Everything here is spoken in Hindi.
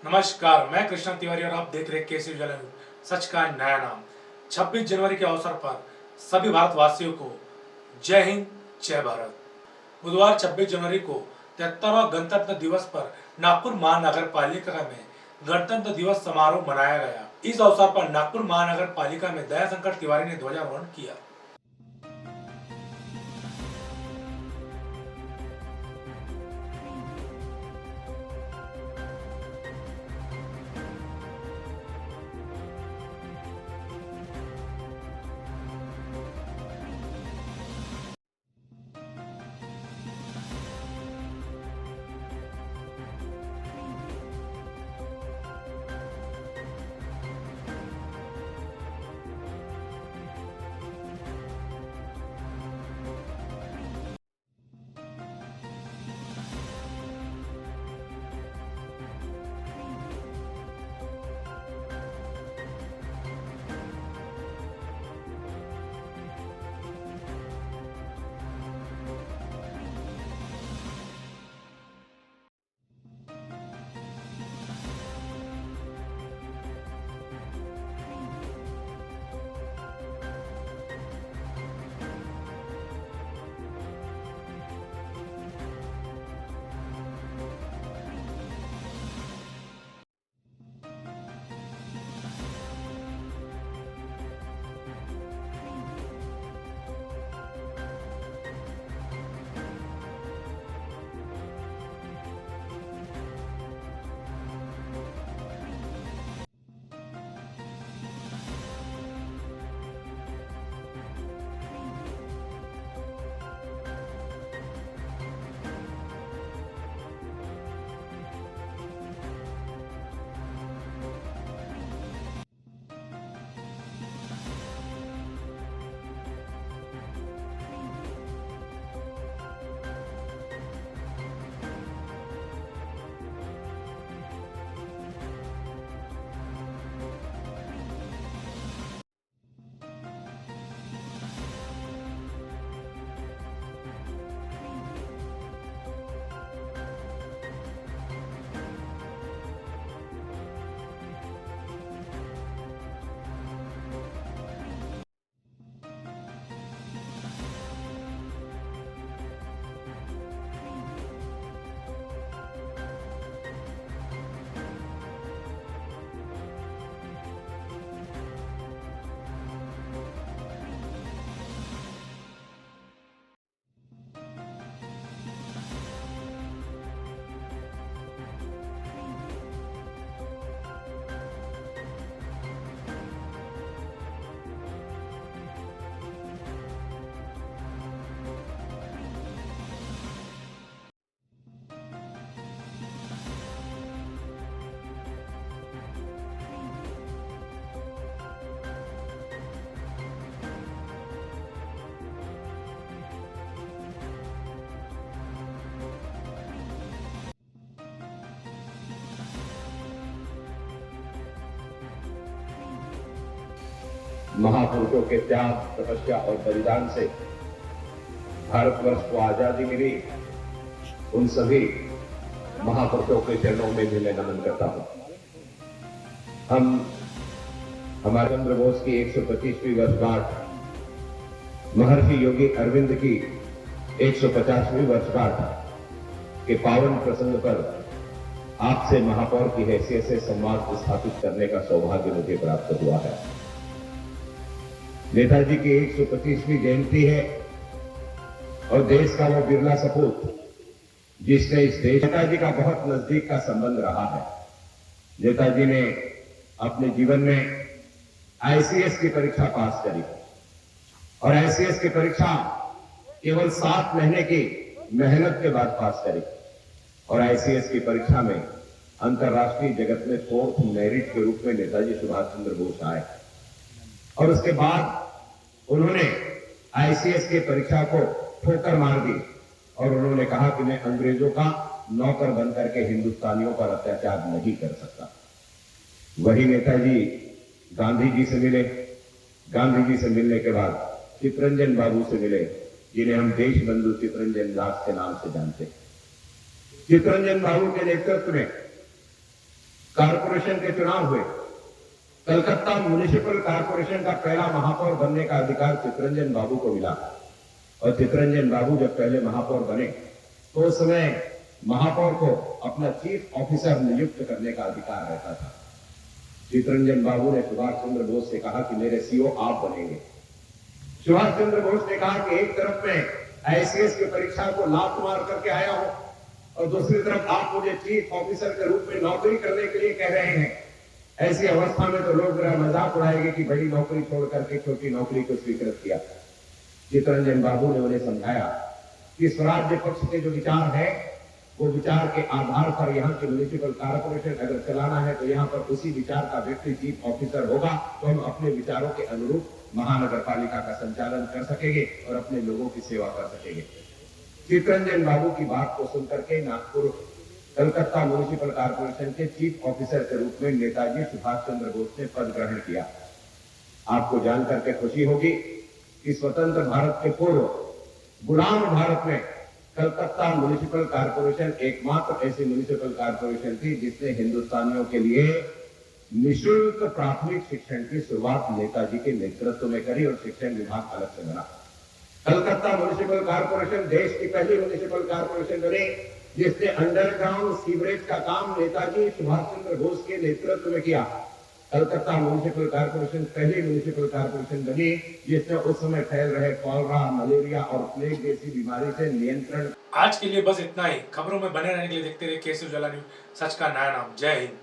नमस्कार, मैं कृष्णा तिवारी और आप देख रहे हैं केसी उजाला न्यूज़। सच का नया नाम। 26 जनवरी के अवसर पर सभी भारतवासियों को जय हिंद, जय भारत। बुधवार 26 जनवरी को 73वां गणतंत्र दिवस पर नागपुर महानगर पालिका में गणतंत्र दिवस समारोह मनाया गया। इस अवसर पर नागपुर महानगर पालिका में दयाशंकर तिवारी ने ध्वजारोहण किया। महापुरुषों के त्याग, तपस्या और बलिदान से भारतवर्ष को आजादी मिली। उन सभी महापुरुषों के चरणों में भी मैं नमन करता हूं। हम हमारे चंद्र बोस की 125वीं वर्षगांठ, महर्षि योगी अरविंद की 150वीं वर्षगांठ के पावन प्रसंग पर आपसे महापौर की हैसियत से संवाद स्थापित करने का सौभाग्य मुझे प्राप्त हुआ है। नेताजी की 125वीं जयंती है और देश का वो बिरला सपूत जिसने इस देश नेताजी का बहुत नजदीक का संबंध रहा है। नेताजी ने अपने जीवन में आईसीएस की परीक्षा पास करी और आईसीएस की परीक्षा केवल 7 महीने की मेहनत के बाद पास करी और आईसीएस की परीक्षा में अंतर्राष्ट्रीय जगत में 4th मेरिट के रूप में नेताजी सुभाष चंद्र बोस आए और उसके बाद उन्होंने आईसीएस की परीक्षा को ठोकर मार दी और उन्होंने कहा कि मैं अंग्रेजों का नौकर बनकर के हिंदुस्तानियों पर अत्याचार नहीं कर सकता। वही नेताजी गांधी जी से मिले। गांधी जी से मिलने के बाद चितरंजन बाबू से मिले, जिन्हें हम देश बंधु चितरंजन दास के नाम से जानते हैं। चितरंजन बाबू के नेतृत्व में कारपोरेशन के चुनाव हुए, कलकत्ता म्युनिसिपल कारपोरेशन का पहला महापौर बनने का अधिकार चितरंजन बाबू को मिला। और चितरंजन बाबू जब पहले महापौर बने तो उस समय महापौर को अपना चीफ ऑफिसर नियुक्त करने का अधिकार रहता था। चितरंजन बाबू ने सुभाष चंद्र बोस से कहा कि मेरे सीओ आप बनेंगे। सुभाष चंद्र बोस ने कहा कि एक तरफ मैं आईसीएस की परीक्षा को लात मार करके आया हूं और दूसरी तरफ आप मुझे चीफ ऑफिसर के रूप में नौकरी करने के लिए कह रहे हैं। ऐसी अवस्था में तो लोग मेरा मजाक उड़ाएंगे कि बड़ी नौकरी छोड़ करके छोटी नौकरी को स्वीकृत किया। चितरंजन बाबू ने उन्हें समझाया कि स्वराज्य पक्ष के जो विचार है वो विचार के आधार पर यहाँ के म्युनिसिपल कारपोरेशन अगर चलाना है तो यहाँ पर उसी विचार का व्यक्ति चीफ ऑफिसर होगा तो हम अपने विचारों के अनुरूप महानगर पालिका का संचालन कर सकेंगे और अपने लोगों की सेवा कर सकेंगे। चितरंजन बाबू की बात को सुनकर के नागपुर कलकत्ता म्युनिसिपल कारपोरेशन के चीफ ऑफिसर के रूप में नेताजी सुभाष चंद्र बोस ने पद ग्रहण किया। आपको जानकर के खुशी होगी कि स्वतंत्र भारत के पूर्व गुलाम भारत में कलकत्ता म्युनिसिपल कारपोरेशन एकमात्र ऐसी म्युनिसिपल कारपोरेशन थी जिसने हिंदुस्तानियों के लिए निःशुल्क प्राथमिक शिक्षण की शुरुआत नेताजी के नेतृत्व में करी और शिक्षण विभाग अलग से बना। कलकत्ता म्युनिसिपल कारपोरेशन देश की पहली म्युनिसिपल कारपोरेशन बनी जिसने अंडरग्राउंड सीवरेज का काम नेताजी सुभाष चंद्र बोस के नेतृत्व में किया। कलकत्ता म्युनिसिपल कारपोरेशन पहली म्युनिसिपल कारपोरेशन बनी जिसने उस समय फैल रहे कॉलरा, मलेरिया और प्लेग जैसी बीमारी से नियंत्रण। आज के लिए बस इतना ही। खबरों में बने रहने के लिए देखते रहिए केसी उजाला न्यूज, सच का नया नाम। जय हिंद।